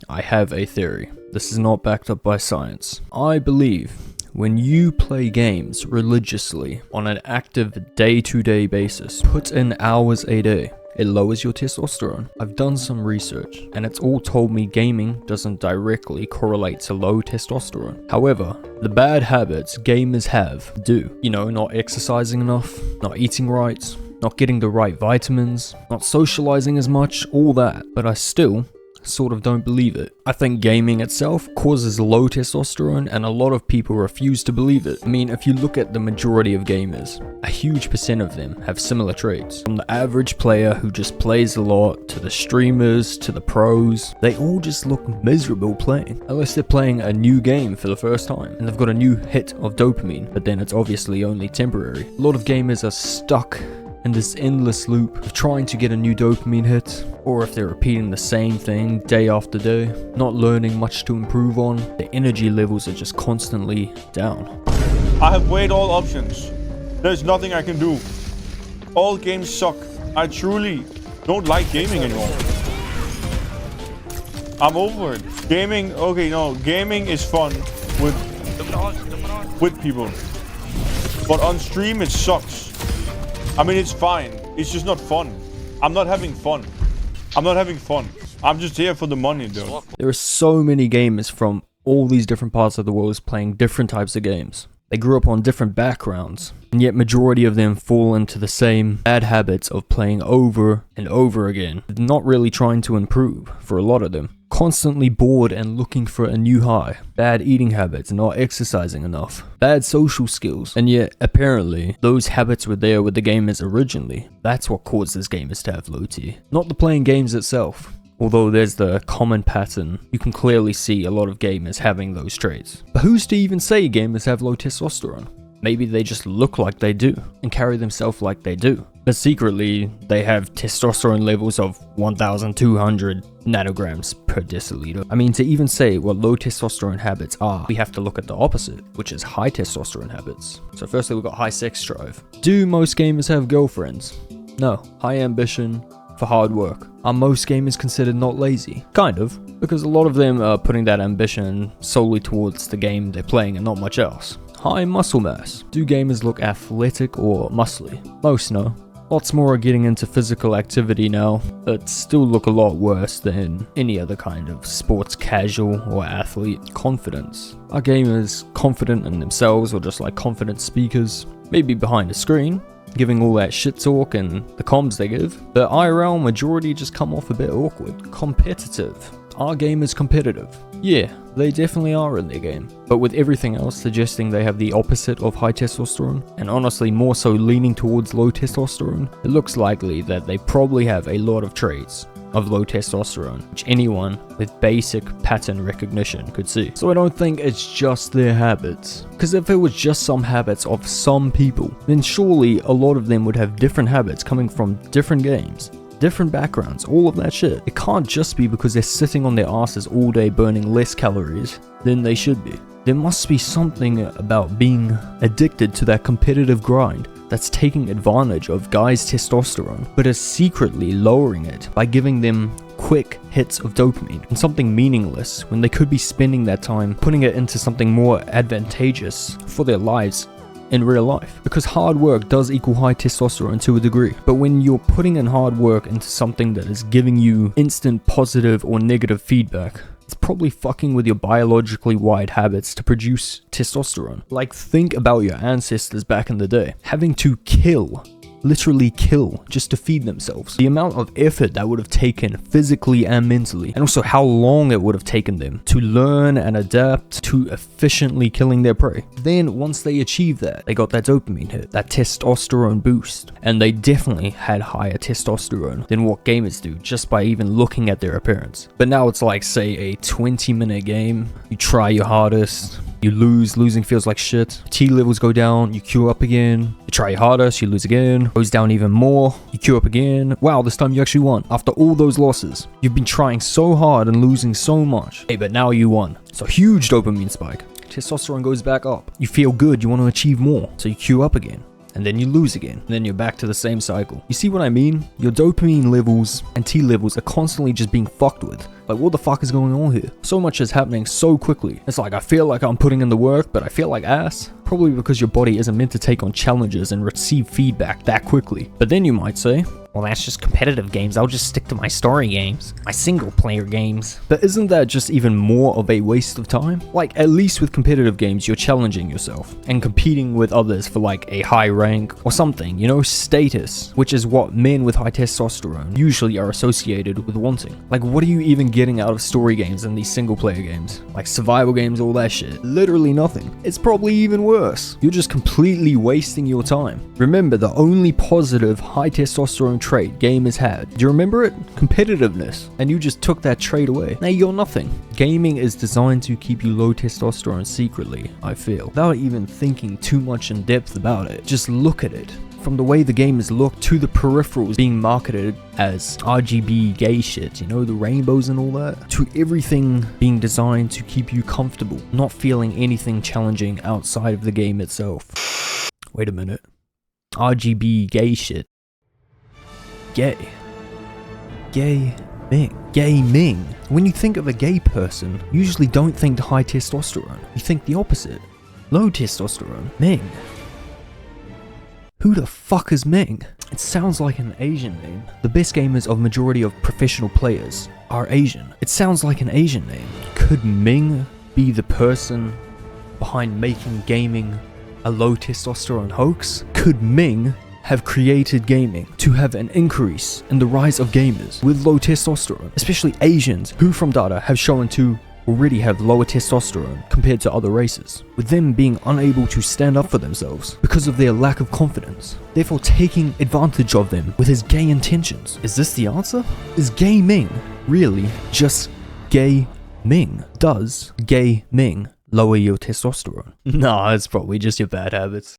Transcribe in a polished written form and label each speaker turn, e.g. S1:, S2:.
S1: I have a theory. This is not backed up by science. I believe when you play games religiously on an active day-to-day basis, put in hours a day, it lowers your testosterone. I've done some research and it's all told me gaming doesn't directly correlate to low testosterone. However, the bad habits gamers have do. You know, not exercising enough, not eating right, not getting the right vitamins, not socializing as much, all that. But I still sort of don't believe it. I think gaming itself causes low testosterone and a lot of people refuse to believe it. I mean, if you look at the majority of gamers, a huge percent of them have similar traits. From the average player who just plays a lot, to the streamers, to the pros, they all just look miserable playing. Unless they're playing a new game for the first time and they've got a new hit of dopamine, but then it's obviously only temporary. A lot of gamers are stuck in this endless loop of trying to get a new dopamine hit, or if they're repeating the same thing day after day, not learning much to improve on, their energy levels are just constantly down.
S2: I have weighed all options. There's nothing I can do. All games suck. I truly don't like gaming anymore. I'm over it. Gaming, okay, no, gaming is fun with people. But on stream it sucks. I mean, it's fine. It's just not fun. I'm not having fun. I'm just here for the money, though.
S1: There are so many gamers from all these different parts of the world playing different types of games. They grew up on different backgrounds, and yet majority of them fall into the same bad habits of playing over and over again, not really trying to improve for a lot of them. Constantly bored and looking for a new high. Bad eating habits, not exercising enough. Bad social skills. And yet, apparently, those habits were there with the gamers originally. That's what causes gamers to have low T. Not the playing games itself. Although there's the common pattern, you can clearly see a lot of gamers having those traits. But who's to even say gamers have low testosterone? Maybe they just look like they do, and carry themselves like they do. But secretly, they have testosterone levels of 1,200 nanograms per deciliter. I mean, to even say what low testosterone habits are, we have to look at the opposite, which is high testosterone habits. So firstly, we've got high sex drive. Do most gamers have girlfriends? No. High ambition for hard work. Are most gamers considered not lazy? Kind of, because a lot of them are putting that ambition solely towards the game they're playing and not much else. High muscle mass. Do gamers look athletic or muscly? Most no. Lots more are getting into physical activity now, but still look a lot worse than any other kind of sports casual or athlete. Confidence. Are gamers confident in themselves or just like confident speakers? Maybe behind a screen, giving all that shit talk and the comms they give. The IRL majority just come off a bit awkward. Competitive. Are gamers competitive? Yeah, they definitely are in their game, but with everything else suggesting they have the opposite of high testosterone, and honestly more so leaning towards low testosterone, it looks likely that they probably have a lot of traits of low testosterone, which anyone with basic pattern recognition could see. So I don't think it's just their habits, because if it was just some habits of some people, then surely a lot of them would have different habits coming from different games, different backgrounds, all of that shit. It can't just be because they're sitting on their asses all day burning less calories than they should be. There must be something about being addicted to that competitive grind that's taking advantage of guys' testosterone, but is secretly lowering it by giving them quick hits of dopamine and something meaningless when they could be spending that time putting it into something more advantageous for their lives in real life. Because hard work does equal high testosterone to a degree, but when you're putting in hard work into something that is giving you instant positive or negative feedback, it's probably fucking with your biologically wired habits to produce testosterone. Like, think about your ancestors back in the day, having to literally kill just to feed themselves. The amount of effort that would have taken physically and mentally, and also how long it would have taken them to learn and adapt to efficiently killing their prey. Then once they achieved that, they got that dopamine hit, that testosterone boost, and they definitely had higher testosterone than what gamers do just by even looking at their appearance. But now it's like, say, a 20-minute game, you try your hardest, you lose, losing feels like shit. T levels go down, you queue up again. You try your hardest, you lose again. Goes down even more, you queue up again. Wow, this time you actually won. After all those losses, you've been trying so hard and losing so much. Hey, but now you won. So huge dopamine spike. Testosterone goes back up. You feel good, you want to achieve more. So you queue up again. And then you lose again. And then you're back to the same cycle. You see what I mean? Your dopamine levels and T levels are constantly just being fucked with. Like, what the fuck is going on here? So much is happening so quickly. It's like, I feel like I'm putting in the work, but I feel like ass. Probably because your body isn't meant to take on challenges and receive feedback that quickly. But then you might say,
S3: well, that's just competitive games. I'll just stick to my story games, my single player games.
S1: but isn't that just even more of a waste of time? Like, at least with competitive games, you're challenging yourself and competing with others for like a high rank or something, you know, status, which is what men with high testosterone usually are associated with wanting. Like, what are you even getting out of story games and these single player games? Like survival games, all that shit. Literally nothing. It's probably even worse. You're just completely wasting your time. Remember, the only positive high testosterone trait gamers had. Do you remember it? Competitiveness. And you just took that trait away. Now you're nothing. Gaming is designed to keep you low testosterone secretly, I feel. Without even thinking too much in depth about it. Just look at it. From the way the game is looked to the peripherals being marketed as RGB gay shit, you know, the rainbows and all that, to everything being designed to keep you comfortable, not feeling anything challenging outside of the game itself. Wait a minute. RGB gay shit. Gay. Gaming. When you think of a gay person, you usually don't think high testosterone. You think the opposite. Low testosterone. Ming. Who the fuck is Ming? It sounds like an Asian name. The best gamers of majority of professional players are Asian. It sounds like an Asian name. Could Ming be the person behind making gaming a low testosterone hoax? Could Ming have created gaming to have an increase in the rise of gamers with low testosterone, especially Asians, who from data have shown to already have lower testosterone compared to other races, with them being unable to stand up for themselves because of their lack of confidence, therefore taking advantage of them with his gay intentions. Is this the answer? Is gaming really just gaming? Does gaming lower your testosterone? Nah, it's probably just your bad habits.